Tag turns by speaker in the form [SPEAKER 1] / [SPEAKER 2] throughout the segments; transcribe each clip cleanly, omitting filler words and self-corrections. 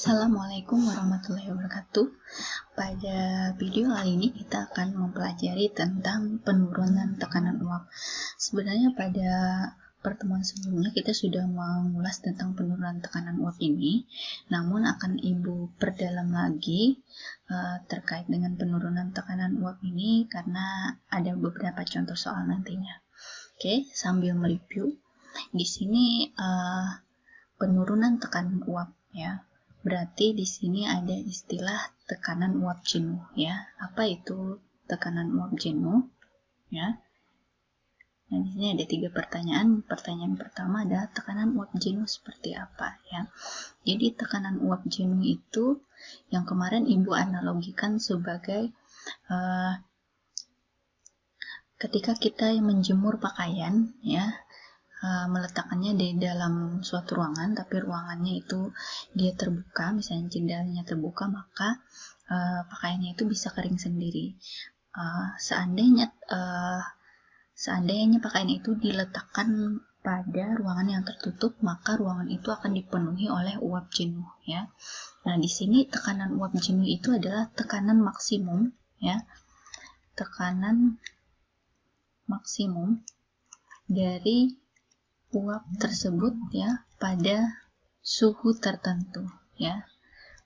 [SPEAKER 1] Assalamualaikum warahmatullahi wabarakatuh. Pada video kali ini kita akan mempelajari tentang penurunan tekanan uap. Sebenarnya pada pertemuan sebelumnya kita sudah mengulas tentang penurunan tekanan uap ini, namun akan Ibu perdalam lagi terkait dengan penurunan tekanan uap ini karena ada beberapa contoh soal nantinya. Oke, sambil mereview di sini penurunan tekanan uap ya. Berarti di sini ada istilah tekanan uap jenuh ya. Apa itu tekanan uap jenuh? Ya. Nah, di sini ada 3 pertanyaan. Pertanyaan pertama adalah tekanan uap jenuh seperti apa ya. Jadi tekanan uap jenuh itu yang kemarin Ibu analogikan sebagai ketika kita menjemur pakaian ya. Meletakkannya di dalam suatu ruangan, tapi ruangannya itu dia terbuka, misalnya jendelanya terbuka, maka pakaiannya itu bisa kering sendiri. Seandainya pakaian itu diletakkan pada ruangan yang tertutup, maka ruangan itu akan dipenuhi oleh uap jenuh ya. Nah, di sini tekanan uap jenuh itu adalah tekanan maksimum ya. Tekanan maksimum dari uap tersebut ya pada suhu tertentu ya,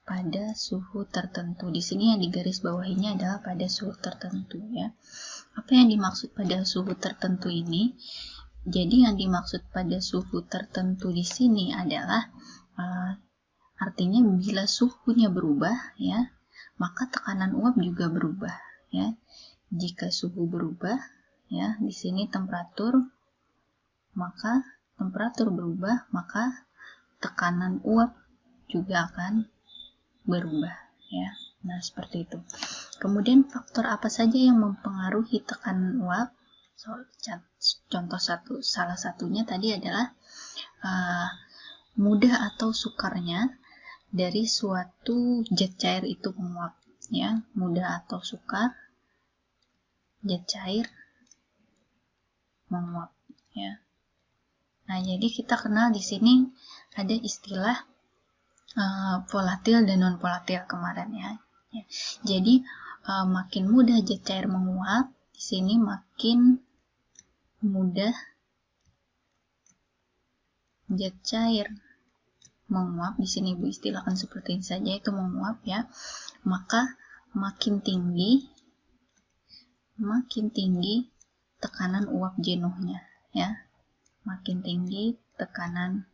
[SPEAKER 1] pada suhu tertentu. Di sini yang digaris bawahinya adalah pada suhu tertentu ya. Apa yang dimaksud pada suhu tertentu ini? Jadi yang dimaksud pada suhu tertentu di sini adalah artinya bila suhunya berubah ya, maka tekanan uap juga berubah ya. Jika suhu berubah ya, di sini temperatur berubah, maka tekanan uap juga akan berubah ya. Nah, seperti itu. Kemudian faktor apa saja yang mempengaruhi tekanan uap? Salah satunya tadi adalah mudah atau sukarnya dari suatu zat cair itu menguap ya. Mudah atau sukar zat cair menguap ya. Nah, jadi kita kenal di sini ada istilah volatil dan non volatil kemarin ya. Jadi makin mudah zat cair menguap, di sini makin mudah zat cair menguap. Di sini Ibu istilahkan seperti ini saja, itu menguap ya. Maka makin tinggi tekanan uap jenuhnya ya. Makin tinggi tekanan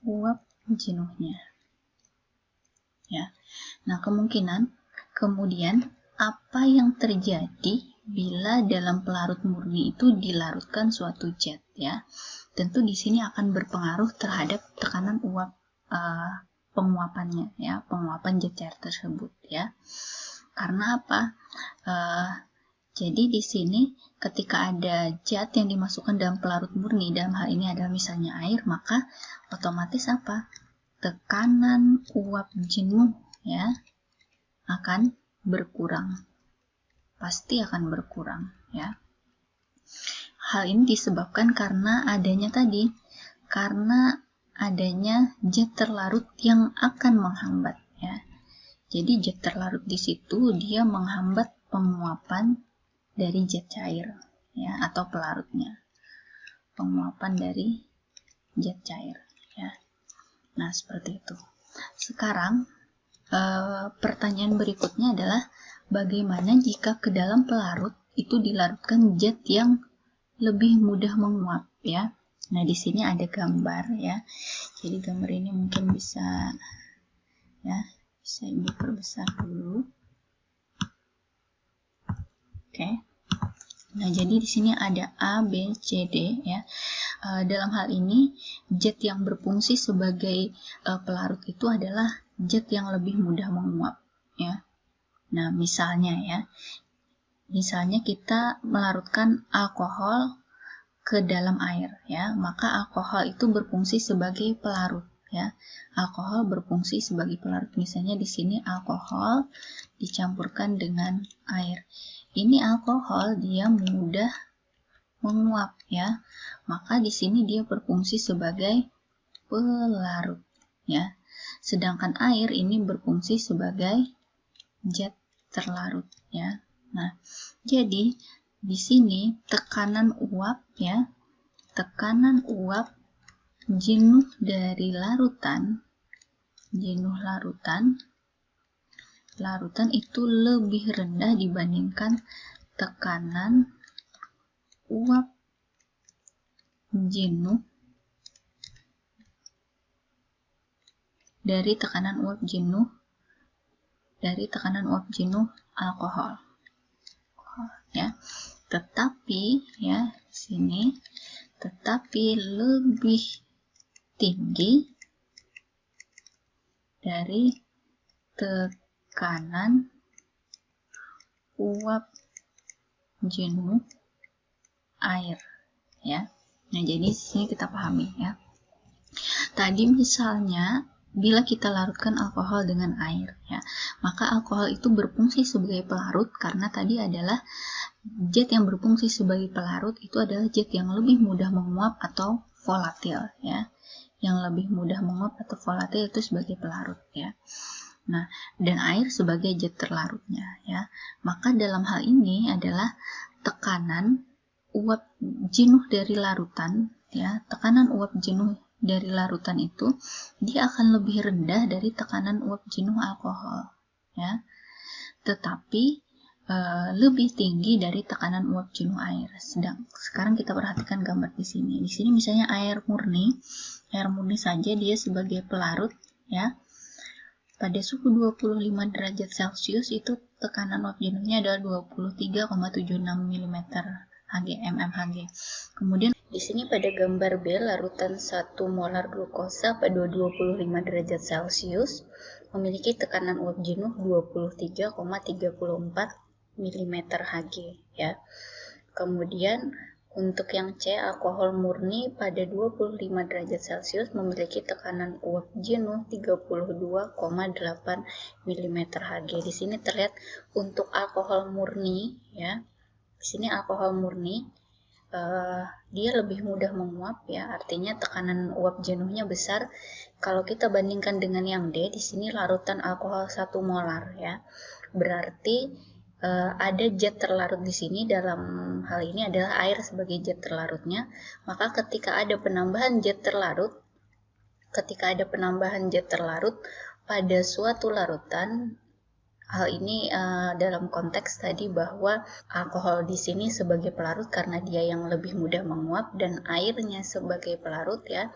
[SPEAKER 1] uap jenuhnya ya. Nah, kemudian apa yang terjadi bila dalam pelarut murni itu dilarutkan suatu zat ya. Tentu di sini akan berpengaruh terhadap tekanan uap penguapannya ya, penguapan zat cair tersebut ya. Karena apa? Jadi di sini ketika ada zat yang dimasukkan dalam pelarut murni, dalam hal ini adalah misalnya air, maka otomatis apa? Tekanan uap jenuh ya akan berkurang. Pasti akan berkurang ya. Hal ini disebabkan karena adanya zat terlarut yang akan menghambat ya. Jadi zat terlarut di situ dia menghambat penguapan dari zat cair ya, atau pelarutnya, penguapan dari zat cair ya. Nah, seperti itu. Sekarang pertanyaan berikutnya adalah bagaimana jika ke dalam pelarut itu dilarutkan zat yang lebih mudah menguap ya. Nah, di sini ada gambar ya. Jadi gambar ini mungkin bisa Ibu perbesar dulu. Oke. Nah, jadi di sini ada A, B, C, D ya. Dalam hal ini zat yang berfungsi sebagai pelarut itu adalah zat yang lebih mudah menguap ya. Nah, misalnya kita melarutkan alkohol ke dalam air ya, maka alkohol itu berfungsi sebagai pelarut ya. Alkohol berfungsi sebagai pelarut. Misalnya di sini alkohol dicampurkan dengan air. Ini alkohol dia mudah menguap ya, maka di sini dia berfungsi sebagai pelarut ya. sedangkan air ini berfungsi sebagai zat terlarut ya. Nah, jadi di sini tekanan uap ya, tekanan uap jenuh dari larutan, larutan itu lebih rendah dibandingkan tekanan uap jenuh dari tekanan uap alkohol ya. Tetapi ya sini lebih tinggi dari tekanan uap jenuh air ya. Nah, jadi sini kita pahami ya. Tadi misalnya bila kita larutkan alkohol dengan air ya, maka alkohol itu berfungsi sebagai pelarut karena tadi adalah zat yang berfungsi sebagai pelarut itu adalah zat yang lebih mudah menguap atau volatil ya. Yang lebih mudah menguap atau volatil itu sebagai pelarut ya. Nah, dan air sebagai zat terlarutnya ya. Maka dalam hal ini adalah tekanan uap jenuh dari larutan ya, tekanan uap jenuh dari larutan itu dia akan lebih rendah dari tekanan uap jenuh alkohol ya, tetapi lebih tinggi dari tekanan uap jenuh air. Sekarang kita perhatikan gambar di sini. Di sini misalnya air murni saja dia sebagai pelarut ya. Pada suhu 25 derajat Celcius itu tekanan uap jenuhnya adalah 23,76 mm mmHg. Kemudian di sini pada gambar B, larutan 1 molar glukosa pada 25 derajat Celcius memiliki tekanan uap jenuh 23,34 mmHg ya. Kemudian untuk yang C, alkohol murni pada 25 derajat Celcius memiliki tekanan uap jenuh 32,8 mmHg. Di sini terlihat untuk alkohol murni ya. Di sini alkohol murni dia lebih mudah menguap ya, artinya tekanan uap jenuhnya besar. Kalau kita bandingkan dengan yang D, di sini larutan alkohol 1 molar ya. Berarti ada zat terlarut di sini, dalam hal ini adalah air sebagai zat terlarutnya. Maka ketika ada penambahan zat terlarut pada suatu larutan, hal ini dalam konteks tadi bahwa alkohol di sini sebagai pelarut karena dia yang lebih mudah menguap dan airnya sebagai pelarut ya,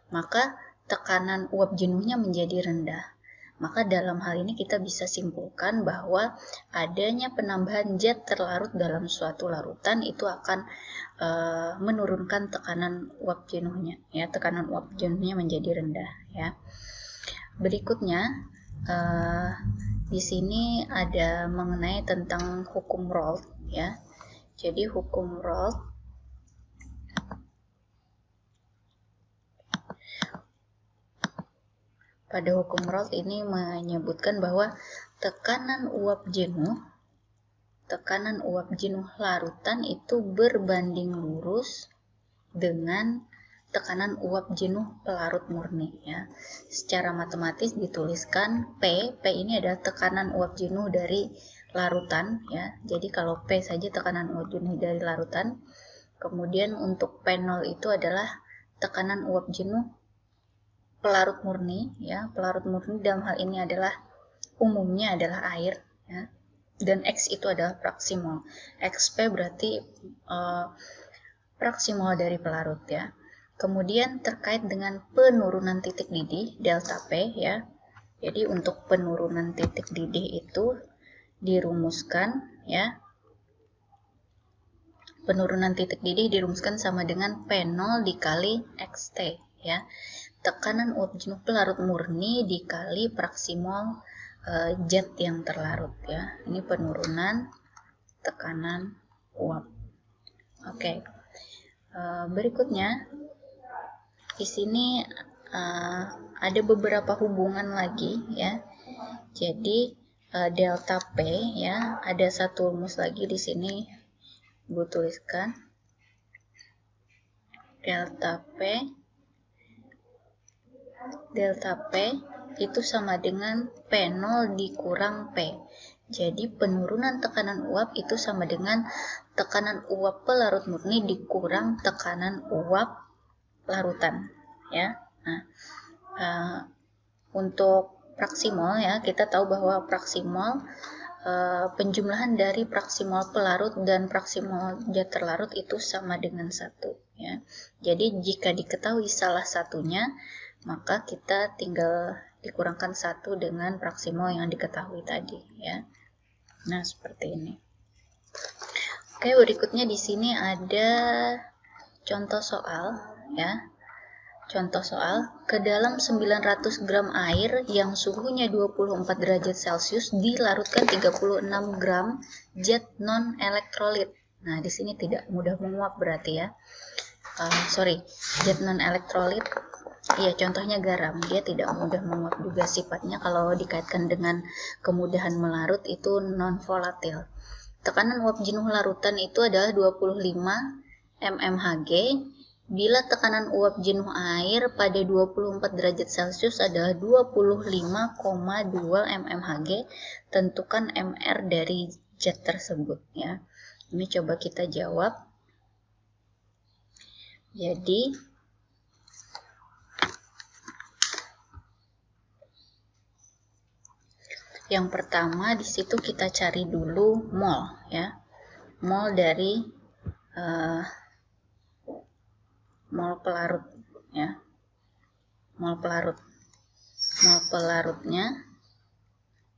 [SPEAKER 1] maka tekanan uap jenuhnya menjadi rendah. Maka dalam hal ini kita bisa simpulkan bahwa adanya penambahan zat terlarut dalam suatu larutan itu akan menurunkan tekanan uap jenuhnya ya, tekanan uap jenuhnya menjadi rendah ya. Berikutnya di sini ada mengenai tentang hukum Raoult ya. Jadi hukum Raoult ini menyebutkan bahwa tekanan uap jenuh larutan itu berbanding lurus dengan tekanan uap jenuh pelarut murni ya. Secara matematis dituliskan P ini adalah tekanan uap jenuh dari larutan ya. Jadi kalau P saja tekanan uap jenuh dari larutan. Kemudian untuk P0 itu adalah tekanan uap jenuh pelarut murni ya. Pelarut murni dalam hal ini adalah umumnya adalah air ya. Dan X itu adalah praksimol. XP berarti praksimol dari pelarut ya. Kemudian terkait dengan penurunan titik didih delta P ya. Jadi untuk penurunan titik didih itu dirumuskan ya. Penurunan titik didih dirumuskan sama dengan P0 dikali XT ya. Tekanan uap jenuh pelarut murni dikali praksimol zat yang terlarut ya. Ini penurunan tekanan uap. Oke. Berikutnya di sini ada beberapa hubungan lagi ya. Jadi delta P ya, ada satu rumus lagi di sini Ibu tuliskan. Delta P itu sama dengan P0 dikurang P. Jadi penurunan tekanan uap itu sama dengan tekanan uap pelarut murni dikurang tekanan uap larutan, ya. Nah, untuk fraksi mol, ya, kita tahu bahwa fraksi mol penjumlahan dari fraksi mol pelarut dan fraksi mol zat terlarut itu sama dengan 1, ya. Jadi jika diketahui salah satunya, maka kita tinggal dikurangkan 1 dengan fraksi mol yang diketahui tadi, ya. Nah, seperti ini. Oke, berikutnya di sini ada contoh soal, ya. Contoh soal, ke dalam 900 gram air yang suhunya 24 derajat Celcius dilarutkan 36 gram zat non-elektrolit. Nah, di sini tidak mudah menguap berarti, ya. Zat non-elektrolit, ya, contohnya garam, dia tidak mudah menguap juga sifatnya. Kalau dikaitkan dengan kemudahan melarut itu non-volatil. Tekanan uap jenuh larutan itu adalah 25 mmHg. Bila tekanan uap jenuh air pada 24 derajat Celcius adalah 25,2 mmHg, tentukan MR dari zat tersebut, ya. Ini coba kita jawab. Jadi yang pertama di situ kita cari dulu mol, ya. Mol dari mol pelarut, ya. Mol pelarutnya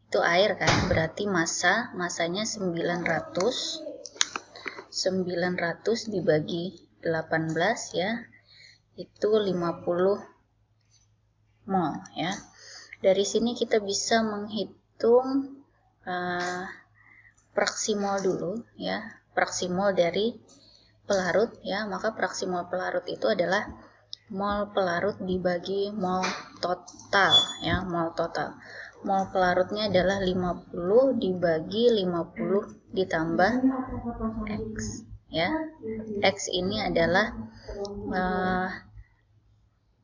[SPEAKER 1] itu air kan, berarti masanya 900 dibagi 18, ya, itu 50 mol, ya. Dari sini kita bisa menghitung fraksi mol dulu, ya, fraksi mol dari pelarut, ya. Maka fraksi mol pelarut itu adalah mol pelarut dibagi mol total, ya, mol total. Mol pelarutnya adalah 50 dibagi 50 ditambah X, ya. X ini adalah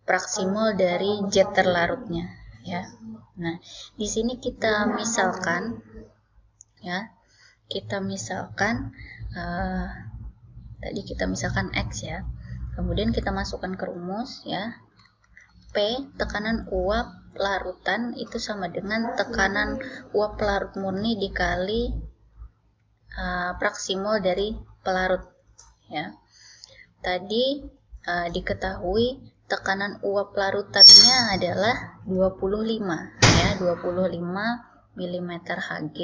[SPEAKER 1] fraksi mol dari zat terlarutnya, ya. Nah, di sini kita misalkan, ya, tadi kita misalkan X, ya. Kemudian kita masukkan ke rumus, ya. P, tekanan uap larutan itu sama dengan tekanan uap pelarut murni dikali fraksi mol dari pelarut, ya. Tadi diketahui tekanan uap larutannya adalah 25, ya, 25 mmHg.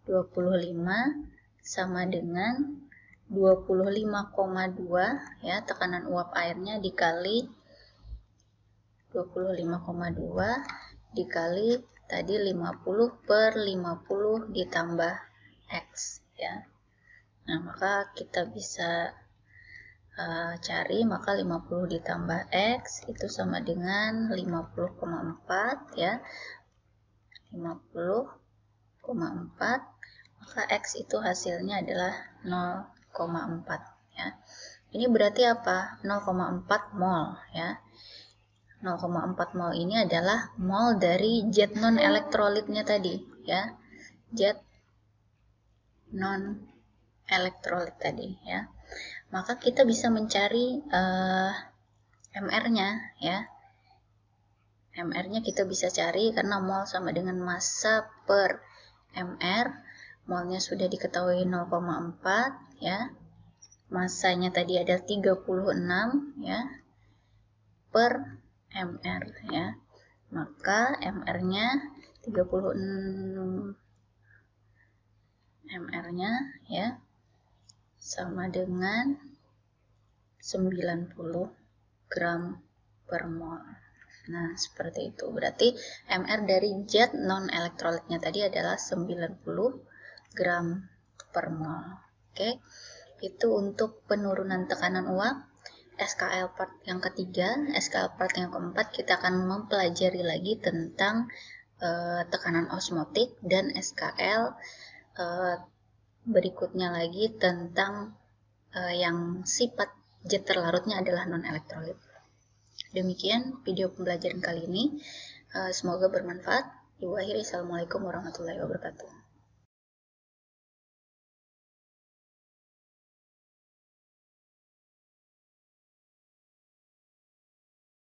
[SPEAKER 1] 25 sama dengan 25,2, ya, tekanan uap airnya dikali 25,2 dikali tadi 50/50 ditambah X, ya. Nah, maka kita bisa cari, maka 50 ditambah X itu sama dengan 50,4, ya. 50,4, maka X itu hasilnya adalah 0,4, ya. Ini berarti apa? 0,4 mol, ya. 0,4 mol ini adalah mol dari zat non-elektrolitnya tadi, ya. Zat non-elektrolit tadi, ya. Maka kita bisa mencari MR-nya, ya. MR-nya kita bisa cari karena mol sama dengan massa per MR. Molnya sudah diketahui 0,4, ya. Massanya tadi ada 36, ya, per MR, ya. Maka MR-nya 36 MR-nya, ya, sama dengan 90 gram per mol. Nah, seperti itu. Berarti MR dari zat non-elektrolitnya tadi adalah 90 gram per mol. Oke, itu untuk penurunan tekanan uap. SKL part yang ketiga, SKL part yang keempat, kita akan mempelajari lagi tentang tekanan osmotik, dan SKL berikutnya lagi tentang yang sifat zat terlarutnya adalah non-elektrolit. Demikian video pembelajaran kali ini. Semoga bermanfaat. Ibu akhiri, Assalamualaikum warahmatullahi wabarakatuh.